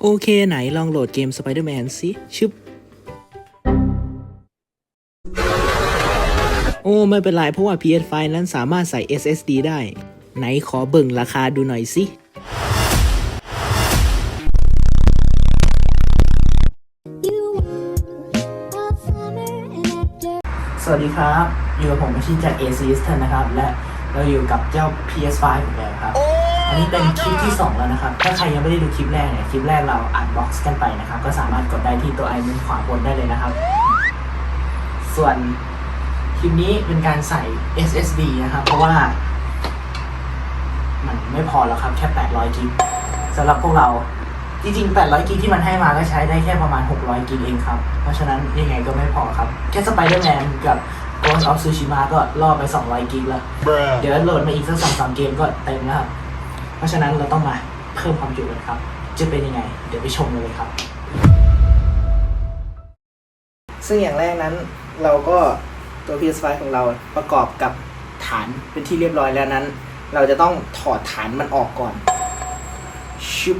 โอเคไหนลองโหลดเกม Spider-Man สิชึบโอ้ไม่เป็นไรเพราะว่า PS5 นั้นสามารถใส่ SSD ได้ไหนขอเบิ่งราคาดูหน่อยสิสวัสดีครับอยู่กับผมอาชีพจาก AC System นะครับและเราอยู่กับเจ้า PS5 ของเราครับอันนี้เป็นคลิปที่2แล้วนะครับถ้าใครยังไม่ได้ดูคลิปแรกเนี่ยคลิปแรกเราอัดบ็อกซ์กันไปนะครับก็สามารถกดได้ที่ตัวไอมือขวาบนได้เลยนะครับส่วนคลิปนี้เป็นการใส่ SSD นะครับเพราะว่ามันไม่พอแล้วครับแค่800 กิกสำหรับพวกเราจริงๆ800 กิกที่มันให้มาก็ใช้ได้แค่ประมาณ600 กิกเองครับเพราะฉะนั้นยังไงก็ไม่พอครับแค่ Spider-Man กับ Ghost of Tsushima ก็ล่อไป200 กิกแล้วเดี๋ยวโหลดมาอีกสัก 2-3 เกมก็เต็มแล้วครับเพราะฉะนั้นเราต้องมาเพิ่มความจุกันครับจะเป็นยังไงเดี๋ยวไปชมกันเลยครับซึ่งอย่างแรกนั้นเราก็ตัว PS5 ของเราประกอบกับฐานเป็นที่เรียบร้อยแล้วนั้นเราจะต้องถอดฐานมันออกก่อนชุบ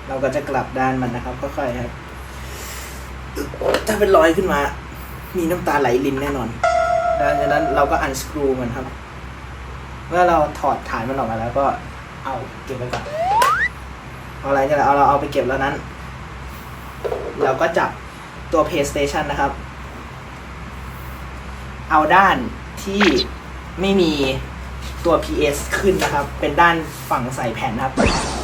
เราก็จะกลับด้านมันนะครับค่อยๆครับถ้าเป็นรอยขึ้นมามีน้ำตาไหลรินแน่นอนดังนั้นเราก็อันสกรูมันครับเมื่อเราถอดฐานมันออกมาแล้วก็เอาเก็บไว้ก่อนเอาอะไรเนี่ยเราเอาไปเก็บแล้วนั้นเราก็จับตัว PlayStation นะครับเอาด้านที่ไม่มีตัว PS ขึ้นนะครับเป็นด้านฝั่งใส่แผ่นครับ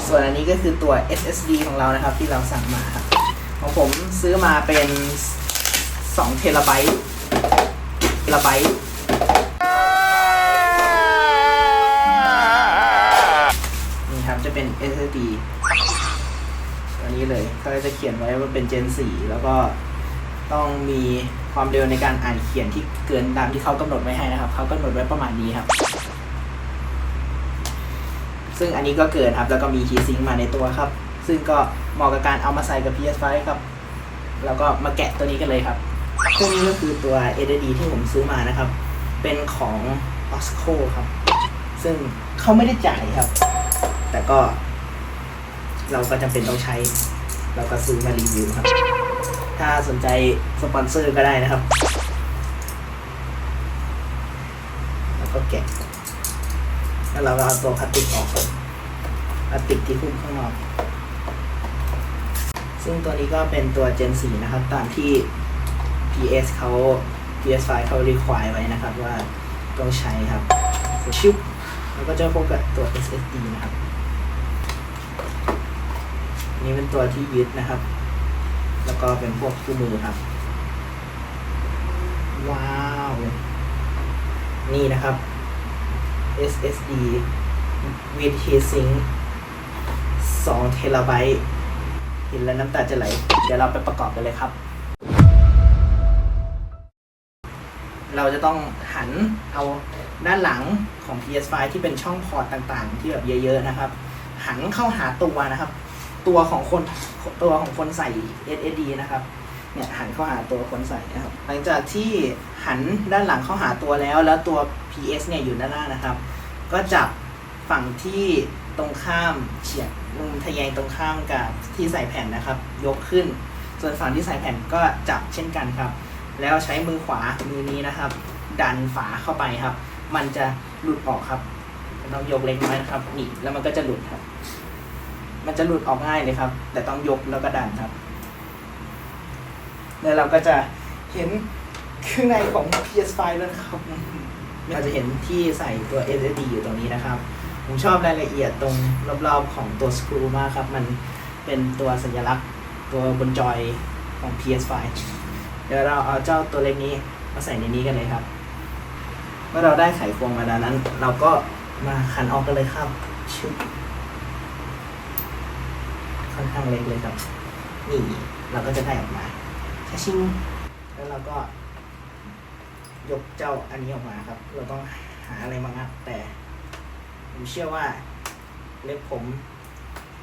ส่วนอันนี้ก็คือตัว SSD ของเรานะครับที่เราสั่งมาครับของผมซื้อมาเป็น2 เทราไบต์นี่ครับจะเป็น SSD ตัวนี้เลยเขาจะเขียนไว้ว่าเป็น Gen 4 แล้วก็ต้องมีความเร็วในการอ่านเขียนที่เกินตามที่เขากำหนดไว้ให้นะครับเขากำหนดไว้ประมาณนี้ครับซึ่งอันนี้ก็เกินครับแล้วก็มีคีย์ซิงค์มาในตัวครับซึ่งก็เหมาะกับการเอามาใส่กับ PS5 ครับแล้วก็มาแกะตัวนี้กันเลยครับตัวนี้ก็คือตัว SSD ที่ผมซื้อมานะครับเป็นของ Osco ครับซึ่งเขาไม่ได้จ่ายครับแต่ก็เราก็จำเป็นต้องใช้เราก็ซื้อมารีวิวครับถ้าสนใจสปอนเซอร์ก็ได้นะครับแล้วก็แกะแล้วเราก็เอาตัวพลาสติกออกก่อนพลาสติกที่หุ้มข้างนอกซึ่งตัวนี้ก็เป็นตัว Gen 4 นะครับตามที่ PS5 เขา require ไว้นะครับว่าต้องใช้ครับชิปแล้วก็จะพบกับตัว SSD นะครับนี่เป็นตัวที่ยึดนะครับแล้วก็เป็นพวกคู่มือครับว้าวนี่นะครับ SSD with heatsink 2 เทราไบต์เห็นแล้วน้ำตาจะไหลเดี๋ยวเราไปประกอบกันเลยครับเราจะต้องหันเอาด้านหลังของ PS5 ที่เป็นช่องพอร์ตต่างๆที่แบบเยอะๆนะครับหันเข้าหาตัวนะครับตัวของคนใส่ SSD นะครับเนี่ยหันเข้าหาตัวคนใส่นะครับหลังจากที่หันด้านหลังเข้าหาตัวแล้วตัว PS เนี่ยอยู่ด้านหน้านะครับก็จับฝั่งที่ตรงข้ามเฉียงมุมทะแยงตรงข้ามกับที่ใส่แผ่นนะครับยกขึ้นส่วนฝั่งที่ใส่แผ่นก็จับเช่นกันครับแล้วใช้มือขวามือนี้นะครับดันฝาเข้าไปครับมันจะหลุดออกครับต้องยกเล็กน้อยนะครับนี่แล้วมันก็จะหลุดครับมันจะหลุดออกง่ายเลยครับแต่ต้องยกแล้วก็ดันครับแล้วเราก็จะเห็นข้างในของ PS5 แล้วนะครับเราจะเห็นที่ใส่ตัว SSD อยู่ตรงนี้นะครับผมชอบรายละเอียดตรงรอบๆของตัวสกรูมากครับมันเป็นตัวสัญลักษณ์ตัวบนจอยของ PS5 เดี๋ยวเราเอาเจ้าตัวเล็กนี้มาใส่ในนี้กันเลยครับเมื่อเราได้ไขควงมาแล้วนั้นเราก็มาขันออกกันเลยครับชุบค่อนข้างเล็กเลยครับนี่เราก็จะได้ออกมาชิ่งแล้วเราก็ยกเจ้าอันนี้ออกมาครับเราต้องหาอะไรมางัดแต่ผมเชื่อว่าเล็บผม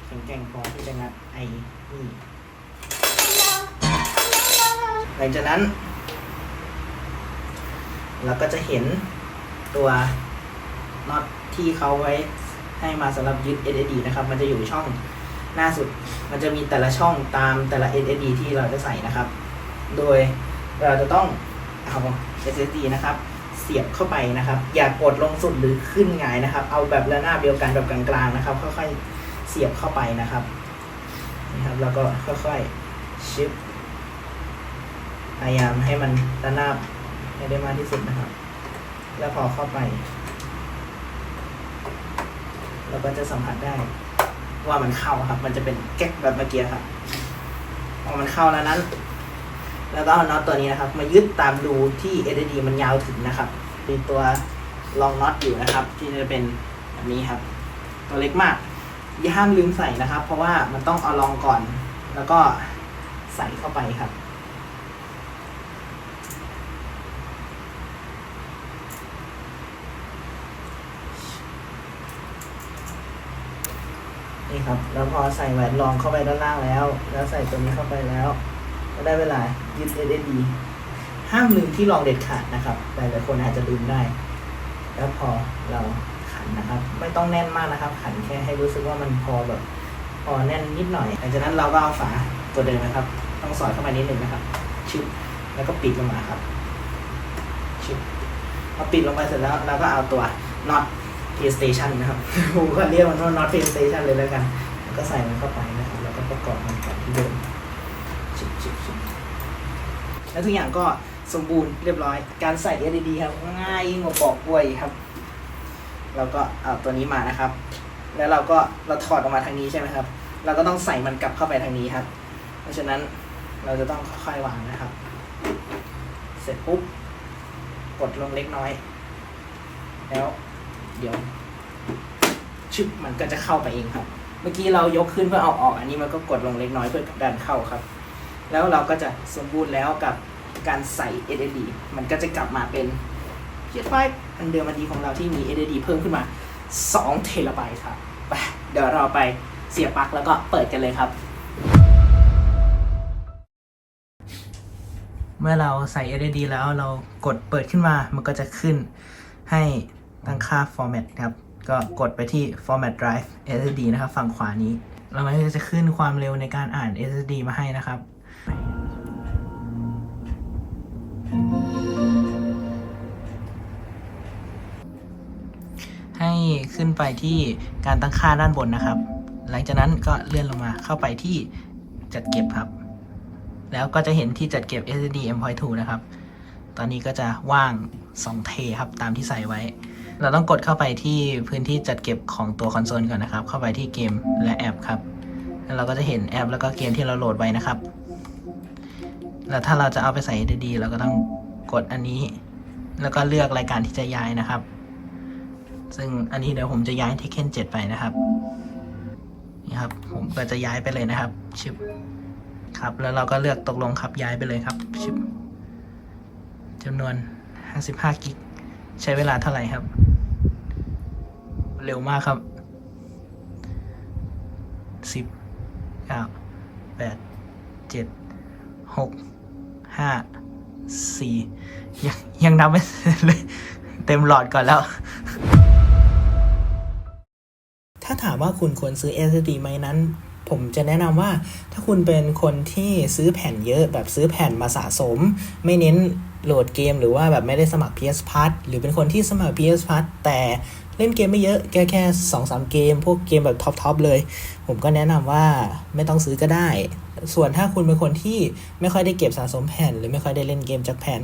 แข็งแกร่งพอที่จะงัดไอ้นี่หลังจากนั้นเราก็จะเห็นตัวน็อตที่เขาไว้ให้มาสำหรับยึด SSD นะครับมันจะอยู่ช่อง หน้าสุดมันจะมีแต่ละช่องตามแต่ละ SSD ที่เราจะใส่นะครับโดยเราจะต้องเอา SSD นะครับเสียบเข้าไปนะครับอย่ากดลงสุดหรือขึ้นหงายนะครับเอาแบบระนาบเดียวกันแบบกลางๆนะครับค่อยๆเสียบเข้าไปนะครับนี่ครับแล้วก็ค่อยๆชิปพยายามให้มันระนาบให้ได้มากที่สุดนะครับแล้วพอเข้าไปเราก็จะสัมผัสได้ว่ามันเข้าครับมันจะเป็นแก๊กแบบเมื่อกี้ครับพอมันเข้าแล้วนั้นแล้วก็เอาน็อตตัวนี้นะครับมายึดตามรูที่ SSD มันยาวถึงนะครับมีตัวรองน็อตอยู่นะครับที่จะเป็นแบบนี้ครับตัวเล็กมากอย่าห้ามลืมใส่นะครับเพราะว่ามันต้องเอารองก่อนแล้วก็ใส่เข้าไปครับนี่ครับแล้วพอใส่แหวนรองเข้าไปด้านล่างแล้วใส่ตัวนี้เข้าไปแล้วก็ได้เวลายึด SSD ห้ามลืมที่รองเด็ดขาดนะครับแต่หลายคนอาจจะลืมได้แล้วพอเราขันนะครับไม่ต้องแน่นมากนะครับขันแค่ให้รู้สึกว่ามันพอแน่นนิดหน่อยหลังจากนั้นเราก็เอาฝาตัวเดิมนะครับต้องสอดเข้าไปนิดนึงนะครับชึบแล้วก็ปิดลงมาครับชึบพอปิดลงไปเสร็จแล้วเราก็เอาตัวน็อตPlayStation นะครับผมก็เรียกมันว่า Not PlayStation เลยแล้วกันแล้วก็ใส่มันเข้าไปนะครับแล้วก็ประกอบมันกับที่เดิมชิบแล้วทุกอย่างก็สมบูรณ์เรียบร้อยการใส่ SSD ครับง่ายยิ่งกว่าปอกกล้วยครับเราก็เอาตัวนี้มานะครับแล้วเราถอดออกมาทางนี้ใช่ไหมครับเราก็ต้องใส่มันกลับเข้าไปทางนี้ครับเพราะฉะนั้นเราจะต้องค่อยๆวางนะครับเสร็จปุ๊บกดลงเล็กน้อยแล้วเดี๋ยวชึบมันก็จะเข้าไปเองครับเมื่อกี้เรายกขึ้นเพื่อเอาออกอันนี้มันก็กดลงเล็กน้อยเพื่อดันเข้าครับแล้วเราก็จะสมบูรณ์แล้วกับการใส่ SSD มันก็จะกลับมาเป็น PS5 อันเดิมอันดีของเราที่มี SSD เพิ่มขึ้นมา2 เทราไบต์ครับไปเดี๋ยวเราไปเสียบปลั๊กแล้วก็เปิดกันเลยครับเมื่อเราใส่ SSD แล้วเรากดเปิดขึ้นมามันก็จะขึ้นให้ตั้งค่า format ครับก็กดไปที่ format drive SSD นะครับฝั่งขวานี้แล้วมันก็จะขึ้นความเร็วในการอ่าน SSD มาให้นะครับให้ขึ้นไปที่การตั้งค่าด้านบนนะครับหลังจากนั้นก็เลื่อนลงมาเข้าไปที่จัดเก็บครับแล้วก็จะเห็นที่จัดเก็บ SSD M.2 นะครับตอนนี้ก็จะว่าง2 เทครับตามที่ใส่ไว้เราต้องกดเข้าไปที่พื้นที่จัดเก็บของตัวคอนโซลก่อนนะครับเข้าไปที่เกมและแอปครับแล้วเราก็จะเห็นแอปแล้วก็เกมที่เราโหลดไว้นะครับแล้วถ้าเราจะเอาไปใส่ SSD เราก็ต้องกดอันนี้แล้วก็เลือกรายการที่จะย้ายนะครับซึ่งอันนี้เดี๋ยวผมจะย้าย Tekken 7 ไปนะครับนี่ครับผมก็จะย้ายไปเลยนะครับชิปครับแล้วเราก็เลือกตกลงครับย้ายไปเลยครับชิปจำนวน55 กิกใช้เวลาเท่าไหร่ครับเร็วมากครับ10 9 8 7 6 5 4ยังนับไม่เลยเต็มหลอดก่อนแล้วถ้าถามว่าคุณควรซื้อ SSD ไหมนั้นผมจะแนะนำว่าถ้าคุณเป็นคนที่ซื้อแผ่นเยอะแบบซื้อแผ่นมาสะสมไม่เน้นโหลดเกมหรือว่าแบบไม่ได้สมัคร PS Plus หรือเป็นคนที่สมัคร PS Plus แต่เล่นเกมไม่เยอะแค่ 2-3 เกมพวกเกมแบบท็อปเลยผมก็แนะนำว่าไม่ต้องซื้อก็ได้ส่วนถ้าคุณเป็นคนที่ไม่ค่อยได้เก็บสะสมแผ่นหรือไม่ค่อยได้เล่นเกมจากแผ่น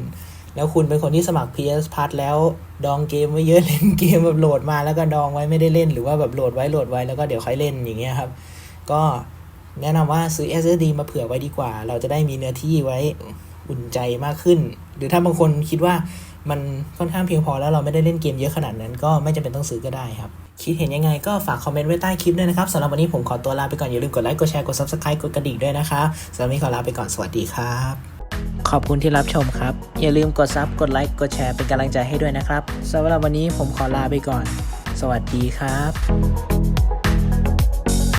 แล้วคุณเป็นคนที่สมัคร PS Plus แล้วดองเกมไว้เยอะเล่นเกมแบบโหลดมาแล้วก็ดองไว้ไม่ได้เล่นหรือว่าแบบโหลดไว้แล้วก็เดี๋ยวค่อยเล่นอย่างเงี้ยครับก็แนะนำว่าซื้อ SSD มาเผื่อไว้ดีกว่าเราจะได้มีเนื้อที่ไว้อุ่นใจมากขึ้นหรือถ้าบางคนคิดว่ามันค่อนข้างเพียงพอแล้วเราไม่ได้เล่นเกมเยอะขนาดนั้นก็ไม่จำเป็นต้องซื้อก็ได้ครับคิดเห็นยังไงก็ฝากคอมเมนต์ไว้ใต้คลิปด้วยนะครับสำหรับวันนี้ผมขอตัวลาไปก่อนอย่าลืมกดไลค์กดแชร์กด Subscribe กดกระดิ่งด้วยนะครับสำหรับวันนี้ขอลาไปก่อนสวัสดีครับขอบคุณที่รับชมครับอย่าลืมกดซับกดไลค์กดแชร์เป็นกำลังใจให้ด้วยนะครับสำหรับวันนี้ผมขอลาไปก่อนสวัสดีครับ